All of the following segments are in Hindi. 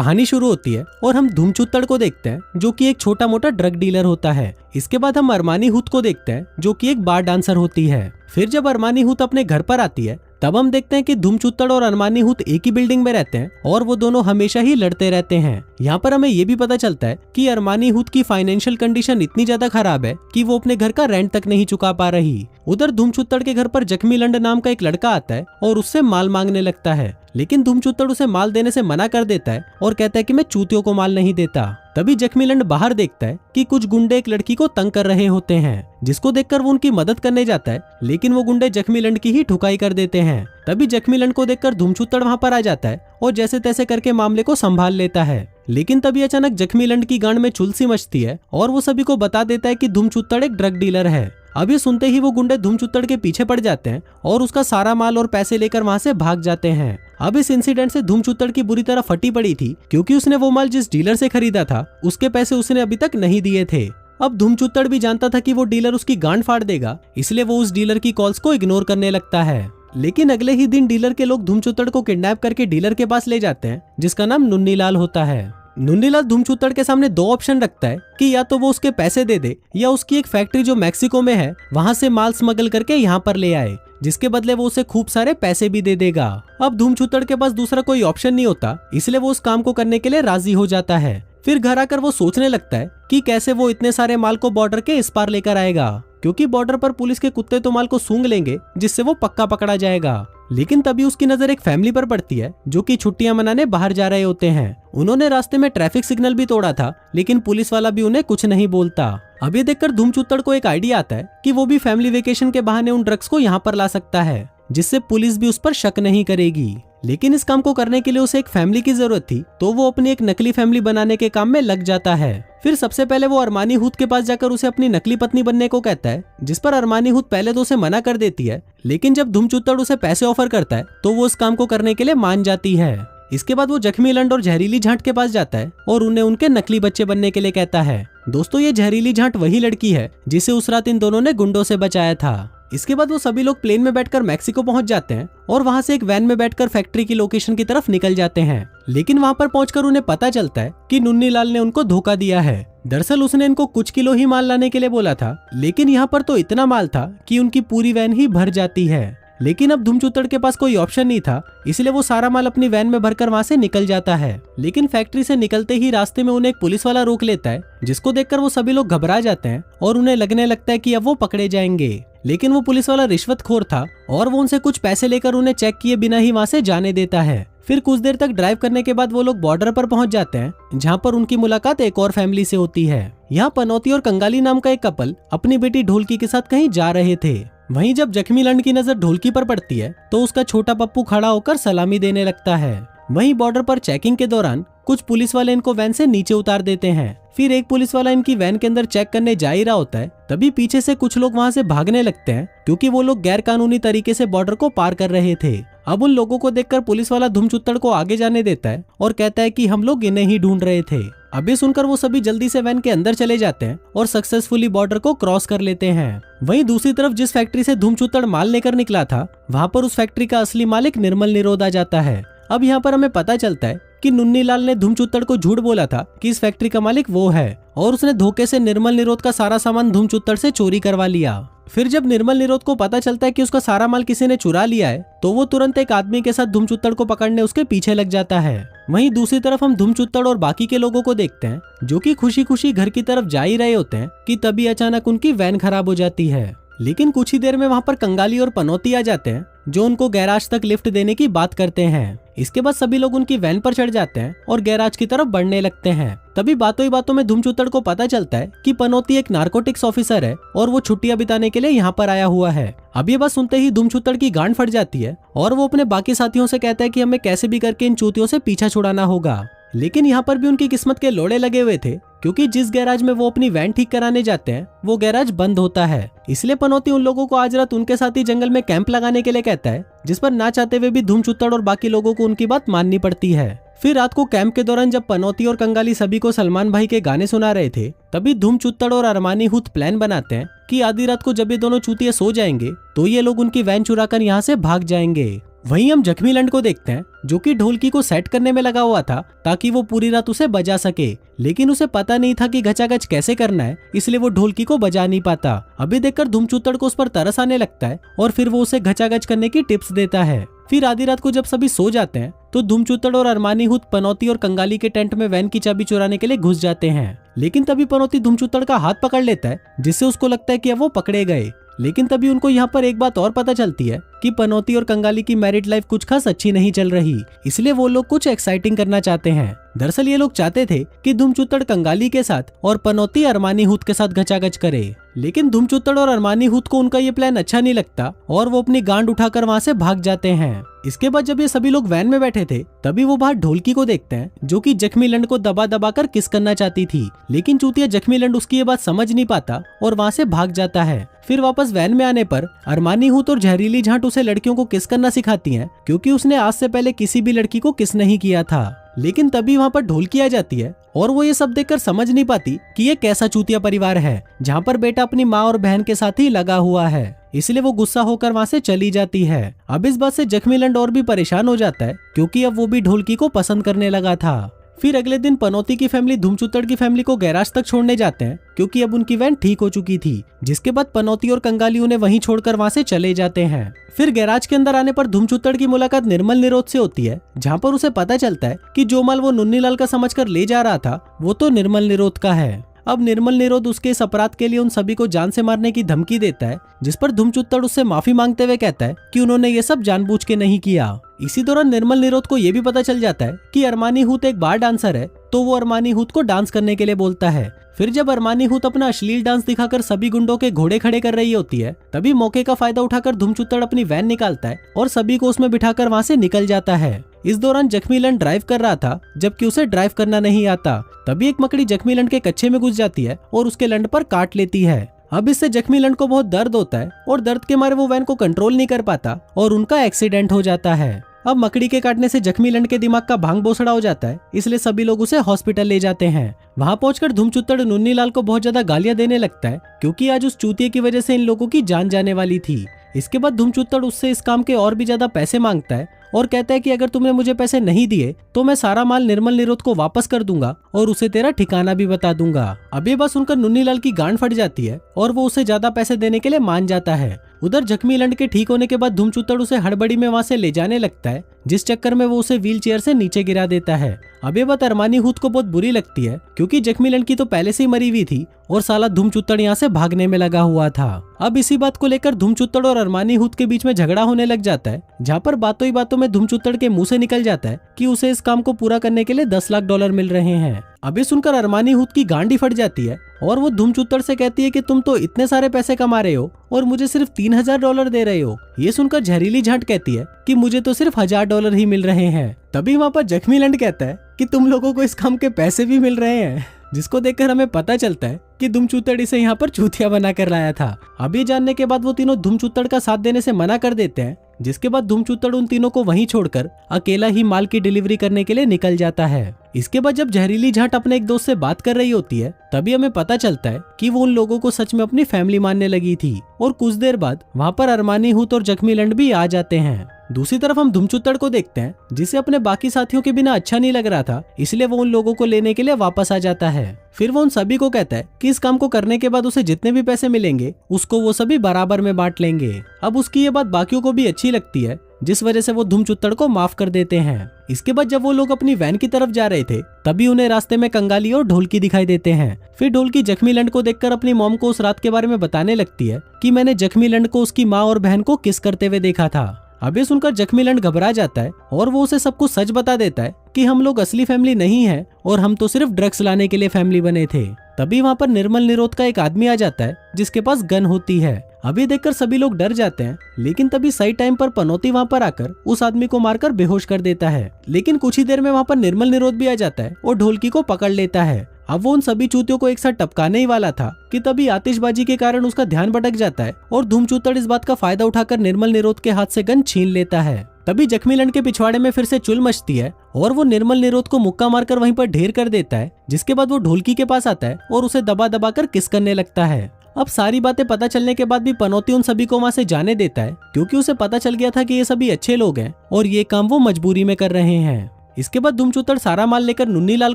कहानी शुरू होती है और हम धूमचुत्तड़ को देखते हैं जो कि एक छोटा मोटा ड्रग डीलर होता है। इसके बाद हम अरमानी हुत को देखते हैं जो कि एक बार डांसर होती है। फिर जब अरमानी हुत अपने घर पर आती है तब हम देखते हैं कि धूमचुत्तड़ और अरमानी हुत एक ही बिल्डिंग में रहते हैं और वो दोनों हमेशा ही लड़ते रहते हैं। यहाँ पर हमें ये भी पता चलता है कि अरमानी हुत की फाइनेंशियल कंडीशन इतनी ज्यादा खराब है कि वो अपने घर का रेंट तक नहीं चुका पा रही। उधर धूमचुत्तड़ के घर पर जख्मी लंड नाम का एक लड़का आता है और उससे माल मांगने लगता है, लेकिन धूमचुत्तड़ उसे माल देने से मना कर देता है और कहता है कि मैं चूतियों को माल नहीं देता। तभी जख्मी लंड बाहर देखता है कि कुछ गुंडे एक लड़की को तंग कर रहे होते हैं, जिसको देखकर वो उनकी मदद करने जाता है, लेकिन वो गुंडे जख्मी लंड की ही ठुकाई कर देते हैं। तभी जख्मी लंड को देखकर धूमचुत्तड़ वहां पर आ जाता है और जैसे तैसे करके मामले को संभाल लेता है। लेकिन तभी अचानक जख्मी लंड की गांड में चुलसी मचती है और वो सभी को बता देता है कि धूमचुत्तड़ एक ड्रग डीलर है। अब ये सुनते ही वो गुंडे धूमचुत्तड़ के पीछे पड़ जाते हैं और उसका सारा माल और पैसे लेकर वहां से भाग जाते हैं। अब इस इंसिडेंट से धूमचुत्तड़ की बुरी तरह फटी पड़ी थी, क्योंकि उसने वो माल जिस डीलर से खरीदा था उसके पैसे उसने अभी तक नहीं दिए थे। अब धूमचुत्तड़ भी जानता था कि वो डीलर उसकी गांड फाड़ देगा, इसलिए वो उस डीलर की कॉल्स को इग्नोर करने लगता है। लेकिन अगले ही दिन डीलर के लोग धूमचुत्तड़ को किडनैप करके डीलर के पास ले जाते हैं, जिसका नाम नुन्नीलाल होता है। नुन्नीलाल धूमचुत्तड़ के सामने दो ऑप्शन रखता है कि या तो वो उसके पैसे दे दे या उसकी एक फैक्ट्री जो मैक्सिको में है वहां से माल स्मगल करके यहाँ पर ले आए, जिसके बदले वो उसे खूब सारे पैसे भी दे देगा। अब धूमचुत्तड़ के पास दूसरा कोई ऑप्शन नहीं होता, इसलिए वो उस काम को करने के लिए राजी हो जाता है। फिर घर आकर वो सोचने लगता है कि कैसे वो इतने सारे माल को बॉर्डर के इस पार लेकर आएगा, क्योंकि बॉर्डर पर पुलिस के कुत्ते तो माल को सूंघ लेंगे, जिससे वो पक्का पकड़ा जाएगा। लेकिन तभी उसकी नजर एक फैमिली पर पड़ती है जो कि छुट्टियां मनाने बाहर जा रहे होते हैं। उन्होंने रास्ते में ट्रैफिक सिग्नल भी तोड़ा था, लेकिन पुलिस वाला भी उन्हें कुछ नहीं बोलता। अब ये देखकर धूमचुत्तड़ को एक आइडिया आता है कि वो भी फैमिली वेकेशन के बहाने उन ड्रग्स को यहाँ पर ला सकता है, जिससे पुलिस भी उस पर शक नहीं करेगी। लेकिन इस काम को करने के लिए उसे एक फैमिली की जरूरत थी, तो वो अपनी एक नकली फैमिली बनाने के काम में लग जाता है। फिर सबसे पहले वो अरमानी हुत के पास जाकर उसे अपनी नकली पत्नी बनने को कहता है, जिस पर अरमानी हुत पहले तो उसे मना कर देती है, लेकिन जब धूमचुत्तड़ उसे पैसे ऑफर करता है तो वो उस काम को करने के लिए मान जाती है। इसके बाद वो जख्मी लंड और जहरीली झांट के पास जाता है और उन्हें उनके नकली बच्चे बनने के लिए कहता है। दोस्तों, ये जहरीली झांट वही लड़की है जिसे उस रात इन दोनों ने गुंडों से बचाया था। इसके बाद वो सभी लोग प्लेन में बैठकर मैक्सिको पहुंच जाते हैं और वहां से एक वैन में बैठकर फैक्ट्री की लोकेशन की तरफ निकल जाते हैं। लेकिन वहां पर पहुंचकर उन्हें पता चलता है कि नुन्नीलाल ने उनको धोखा दिया है। दरअसल उसने इनको कुछ किलो ही माल लाने के लिए बोला था, लेकिन यहाँ पर तो इतना माल था कि उनकी पूरी वैन ही भर जाती है। लेकिन अब धूमचुत्तड़ के पास कोई ऑप्शन नहीं था, इसलिए वो सारा माल अपनी वैन में भरकर वहां से निकल जाता है। लेकिन फैक्ट्री से निकलते ही रास्ते में उन्हें एक पुलिस वाला रोक लेता है, जिसको देखकर वो सभी लोग घबरा जाते हैं और उन्हें लगने लगता है कि अब वो पकड़े जाएंगे। लेकिन वो पुलिस वाला रिश्वतखोर था और वो उनसे कुछ पैसे लेकर उन्हें चेक किए बिना ही वहां से जाने देता है। फिर कुछ देर तक ड्राइव करने के बाद वो लोग बॉर्डर पर पहुंच जाते हैं, जहां पर उनकी मुलाकात एक और फैमिली से होती है। यहाँ पनौती और कंगाली नाम का एक कपल अपनी बेटी ढोलकी के साथ कहीं जा रहे थे। वहीं जब जख्मी लंड की नजर ढोलकी पर पड़ती है तो उसका छोटा पप्पू खड़ा होकर सलामी देने लगता है। वहीं बॉर्डर पर चेकिंग के दौरान कुछ पुलिस वाले इनको वैन से नीचे उतार देते हैं। फिर एक पुलिस वाला इनकी वैन के अंदर चेक करने जा ही रहा होता है, तभी पीछे से कुछ लोग वहां से भागने लगते हैं, क्योंकि वो लोग गैर कानूनी तरीके से बॉर्डर को पार कर रहे थे। अब उन लोगों को देखकर पुलिस वाला धूमचुत्तड़ को आगे जाने देता है और कहता है कि हम लोग इन्हें ही ढूंढ रहे थे। अब ये सुनकर वो सभी जल्दी से वैन के अंदर चले जाते हैं और सक्सेसफुली बॉर्डर को क्रॉस कर लेते हैं। वहीं दूसरी तरफ जिस फैक्ट्री से धूमचुत्तड़ माल लेकर निकला था, वहां पर उस फैक्ट्री का असली मालिक निर्मल निरोध आ जाता है। अब यहाँ पर हमें पता चलता है कि नुन्नीलाल ने धूमचुत्तड़ को झूठ बोला था कि इस फैक्ट्री का मालिक वो है, और उसने धोखे से निर्मल निरोध का सारा सामान धूमचुत्तड़ से चोरी करवा लिया। फिर जब निर्मल निरोध को पता चलता है कि उसका सारा माल किसी ने चुरा लिया है, तो वो तुरंत एक आदमी के साथ धूमचुत्तड़ को पकड़ने उसके पीछे लग जाता है। वहीं दूसरी तरफ हम धूमचुत्तड़ और बाकी के लोगों को देखते हैं, जो कि खुशी खुशी घर की तरफ जा ही रहे होते हैं कि तभी अचानक उनकी वैन खराब हो जाती है। लेकिन कुछ ही देर में वहां पर कंगाली और पनौती आ जाते हैं, जो उनको गैराज तक लिफ्ट देने की बात करते हैं। इसके बाद सभी लोग उनकी वैन पर चढ़ जाते हैं और गैराज की तरफ बढ़ने लगते हैं। तभी बातों ही बातों में धूमचुत्तड़ को पता चलता है कि पनौती एक नारकोटिक्स ऑफिसर है और वो छुट्टियां बिताने के लिए यहाँ पर आया हुआ है। अब ये बात सुनते ही धूमचुत्तड़ की गांड फट जाती है और वो अपने बाकी साथियों से कहता है कि हमें कैसे भी करके इन चूतियों से पीछा छुड़ाना होगा। लेकिन यहाँ पर भी उनकी किस्मत के लोड़े लगे हुए थे, क्योंकि जिस गैराज में वो अपनी वैन ठीक कराने जाते हैं वो गैराज बंद होता है। इसलिए पनौती उन लोगों को आज रात उनके साथ ही जंगल में कैंप लगाने के लिए कहता है, जिस पर ना चाहते हुए भी धूमचुत्तड़ और बाकी लोगों को उनकी बात माननी पड़ती है। फिर रात को कैंप के दौरान जब पनौती और कंगाली सभी को सलमान भाई के गाने सुना रहे थे, तभी धूमचुत्तड़ और अरमानी हुत प्लान बनाते हैं कि आधी रात को जब ये दोनों चूतिए सो जाएंगे तो ये लोग उनकी वैन चुराकर यहाँ से भाग जाएंगे। वहीं हम जख्मी लंड को देखते हैं जो कि ढोलकी को सेट करने में लगा हुआ था ताकि वो पूरी रात उसे बजा सके, लेकिन उसे पता नहीं था कि गचागच कैसे करना है, इसलिए वो ढोलकी को बजा नहीं पाता। अभी देखकर धूमचूतड़ को उस पर तरस आने लगता है और फिर वो उसे गचागच करने की टिप्स देता है। फिर आधी रात को जब सभी सो जाते हैं तो धूमचूतड़ और अरमानी हुत पनौती और कंगाली के टेंट में वैन की चाबी चुराने के लिए घुस जाते हैं, लेकिन तभी पनौती धूमचूतड़ का हाथ पकड़ लेता है जिससे उसको लगता है कि अब वो पकड़े गए। लेकिन तभी उनको यहाँ पर एक बात और पता चलती है कि पनौती और कंगाली की मैरिड लाइफ कुछ खास अच्छी नहीं चल रही, इसलिए वो लोग कुछ एक्साइटिंग करना चाहते हैं। दरअसल ये लोग चाहते थे कि धूमचूतड़ कंगाली के साथ और पनौती अरमानी हुत के साथ गचागच करे, लेकिन धूमचूतड़ और अरमानी हुत को उनका ये प्लान अच्छा नहीं लगता और वो अपनी गांड उठाकर वहाँ से भाग जाते हैं। इसके बाद जब ये सभी लोग वैन में बैठे थे तभी वो बाहर ढोलकी को देखते हैं जो कि जख्मी लंड को दबा दबा कर किस करना चाहती थी, लेकिन चूतिया जख्मी लंड उसकी ये बात समझ नहीं पाता और वहाँ से भाग जाता है। फिर वापस वैन में आने पर अरमानी हुत और जहरीली झांट उसे लड़कियों को किस करना सिखाती हैं क्योंकि उसने आज से पहले किसी भी लड़की को किस नहीं किया था। लेकिन तभी वहाँ पर ढोलकी आ जाती है और वो ये सब देखकर समझ नहीं पाती कि ये कैसा चूतिया परिवार है जहाँ पर बेटा अपनी माँ और बहन के साथ ही लगा हुआ है, इसलिए वो गुस्सा होकर वहाँ से चली जाती है। अब इस बात से जख्मी लंड और भी परेशान हो जाता है क्योंकि अब वो भी ढोलकी को पसंद करने लगा था। फिर अगले दिन पनौती की फैमिली धूमचूतड़ की फैमिली को गैराज तक छोड़ने जाते हैं क्योंकि अब उनकी वैन ठीक हो चुकी थी, जिसके बाद पनौती और कंगाली उन्हें वहीं छोड़कर वहां से चले जाते हैं। फिर गैराज के अंदर आने पर धूमचूतड़ की मुलाकात निर्मल निरोध से होती है जहां पर उसे पता चलता है कि जो माल वो नुन्नीलाल का समझकर ले जा रहा था वो तो निर्मल निरोध का है। अब निर्मल निरोध उसके इस अपराध के लिए उन सभी को जान से मारने की धमकी देता है, जिस पर धूमचूतड़ उससे माफी मांगते हुए कहता है कि उन्होंने ये सब जानबूझ के नहीं किया। इसी दौरान निर्मल निरोध को यह भी पता चल जाता है कि अरमानी हुत एक बार डांसर है, तो वो अरमानी हुत को डांस करने के लिए बोलता है। फिर जब अरमानी हुत अपना अश्लील डांस दिखाकर सभी गुंडों के घोड़े खड़े कर रही होती है तभी मौके का फायदा उठाकर धूमचूतड़ अपनी वैन निकालता है और सभी को उसमें बिठाकर वहां से निकल जाता है। इस दौरान जख्मी लंड ड्राइव कर रहा था जबकि उसे ड्राइव करना नहीं आता। तभी एक मकड़ी जख्मी लंड के कच्छे में घुस जाती है और उसके लंड पर काट लेती है। अब इससे जख्मी लंड को बहुत दर्द होता है और दर्द के मारे वो वैन को कंट्रोल नहीं कर पाता और उनका एक्सीडेंट हो जाता है। अब मकड़ी के काटने से जख्मी लंड के दिमाग का भांग बोसड़ा हो जाता है, इसलिए सभी लोग उसे हॉस्पिटल ले जाते हैं। वहां पहुंचकर धूमचूतड़ नुन्नीलाल को बहुत ज्यादा गालियां देने लगता है क्योंकि आज उस चूतिए की वजह से इन लोगों की जान जाने वाली थी। इसके बाद धूमचूतड़ उससे इस काम के और भी ज्यादा पैसे मांगता है और कहता है कि अगर तुमने मुझे पैसे नहीं दिए तो मैं सारा माल निर्मल निरोध को वापस कर दूंगा और उसे तेरा ठिकाना भी बता दूंगा। अब ये बात सुनकर नुन्नीलाल की गांड फट जाती है और वो उसे ज्यादा पैसे देने के लिए मान जाता है। उधर जख्मी लंड के ठीक होने के बाद धूमचूतड़ उसे हड़बड़ी में वहां से ले जाने लगता है, जिस चक्कर में वो उसे व्हील चेयर से नीचे गिरा देता है। अब ये बात अरमानी हुत को बहुत बुरी लगती है क्योंकि जख्मी लंड की तो पहले से ही मरी हुई थी और साला धूमचूतड़ यहाँ से भागने में लगा हुआ था। अब इसी बात को लेकर धूमचूतड़ और अरमानी हुत के बीच में झगड़ा होने लग जाता है, जहाँ पर बातों ही बातों में धूमचूतड़ के मुंह से निकल जाता है कि उसे इस काम को पूरा करने के लिए 10 लाख डॉलर मिल रहे हैं। अभी सुनकर अरमानी हुत की गांडी फट जाती है और वो धूमचूतड़ से कहती है कि तुम तो इतने सारे पैसे कमा रहे हो और मुझे सिर्फ 3000 डॉलर दे रहे हो। ये सुनकर जहरीली झांट कहती है कि मुझे तो सिर्फ 1000 डॉलर ही मिल रहे हैं। तभी वहाँ पर जख्मी लंड कहता है कि तुम लोगों को इस काम के पैसे भी मिल रहे हैं, जिसको देखकर हमें पता चलता है कि धूमचूतड़ इसे यहाँ पर चूतिया बना कर लाया था। अब ये जानने के बाद वो तीनों धूमचूतड़ का साथ देने से मना कर देते हैं, जिसके बाद धूमचूतड़ उन तीनों को वहीं छोड़कर अकेला ही माल की डिलीवरी करने के लिए निकल जाता है। इसके बाद जब जहरीली झांट अपने एक दोस्त से बात कर रही होती है तभी हमें पता चलता है कि वो उन लोगों को सच में अपनी फैमिली मानने लगी थी और कुछ देर बाद वहाँ पर अरमानी हुत और जख्मी लंड भी आ जाते हैं। दूसरी तरफ हम धूमचूतड़ को देखते हैं जिसे अपने बाकी साथियों के बिना अच्छा नहीं लग रहा था, इसलिए वो उन लोगों को लेने के लिए वापस आ जाता है। फिर वो उन सभी को कहता है कि इस काम को करने के बाद उसे जितने भी पैसे मिलेंगे उसको वो सभी बराबर में बांट लेंगे। अब उसकी ये बात बाकियों को भी अच्छी लगती है, जिस वजह से वो धूमचूतड़ को माफ कर देते हैं। इसके बाद जब वो लोग अपनी वैन की तरफ जा रहे थे तभी उन्हें रास्ते में कंगाली और ढोलकी दिखाई देते हैं। फिर ढोलकी जख्मी लंड को देखकर अपनी मॉम को उस रात के बारे में बताने लगती है कि मैंने जख्मी लंड को उसकी माँ और बहन को किस करते हुए देखा था। अब ये सुनकर जख्मी लंड घबरा जाता है और वो उसे सब कुछ सच बता देता है कि हम लोग असली फैमिली नहीं है और हम तो सिर्फ ड्रग्स लाने के लिए फैमिली बने थे। तभी वहाँ पर निर्मल निरोध का एक आदमी आ जाता है जिसके पास गन होती है। अभी देखकर सभी लोग डर जाते हैं, लेकिन तभी सही टाइम पर पनौती वहाँ पर आकर उस आदमी को मारकर बेहोश कर देता है। लेकिन कुछ ही देर में वहाँ पर निर्मल निरोध भी आ जाता है और ढोलकी को पकड़ लेता है। अब वो उन सभी चूतियों को एक साथ टपकाने ही वाला था कि तभी आतिशबाजी के कारण उसका ध्यान भटक जाता है और धूमचूतड़ इस बात का फायदा उठाकर निर्मल निरोध के हाथ से गन छीन लेता है। तभी जख्मी लंड के पिछवाड़े में फिर से चुल मचती है और वो निर्मल निरोध को मुक्का मारकर वहीं पर ढेर कर देता है, जिसके बाद वो ढोलकी के पास आता है और उसे दबा दबा कर किस करने लगता है। अब सारी बातें पता चलने के बाद भी पनौती उन सभी को वहाँ से जाने देता है, क्योंकि उसे पता चल गया था कि ये सभी अच्छे लोग हैं और ये काम वो मजबूरी में कर रहे हैं। इसके बाद धूमचूतड़ सारा माल लेकर नुन्नीलाल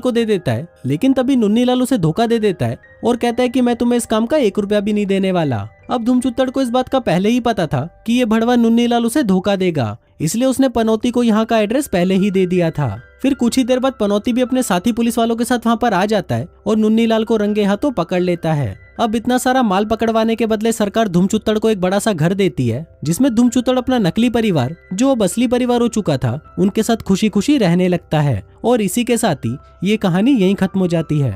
को दे देता है, लेकिन तभी नुन्नीलाल उसे धोखा दे देता है और कहता है कि मैं तुम्हें इस काम का 1 रुपया भी नहीं देने वाला। अब धूमचूतड़ को इस बात का पहले ही पता था कि ये भड़वा नुन्नीलाल उसे धोखा देगा, इसलिए उसने पनौती को यहाँ का एड्रेस पहले ही दे दिया था। फिर कुछ ही देर बाद पनौती भी अपने साथी पुलिस वालों के साथ वहाँ पर आ जाता है और नुन्नीलाल को रंगे हाथों पकड़ लेता है। अब इतना सारा माल पकड़वाने के बदले सरकार धूमचूतड़ को एक बड़ा सा घर देती है, जिसमें धूमचूतड़ अपना नकली परिवार, जो अब असली परिवार हो चुका था, उनके साथ खुशी खुशी रहने लगता है। और इसी के साथ ही ये कहानी यहीं खत्म हो जाती है।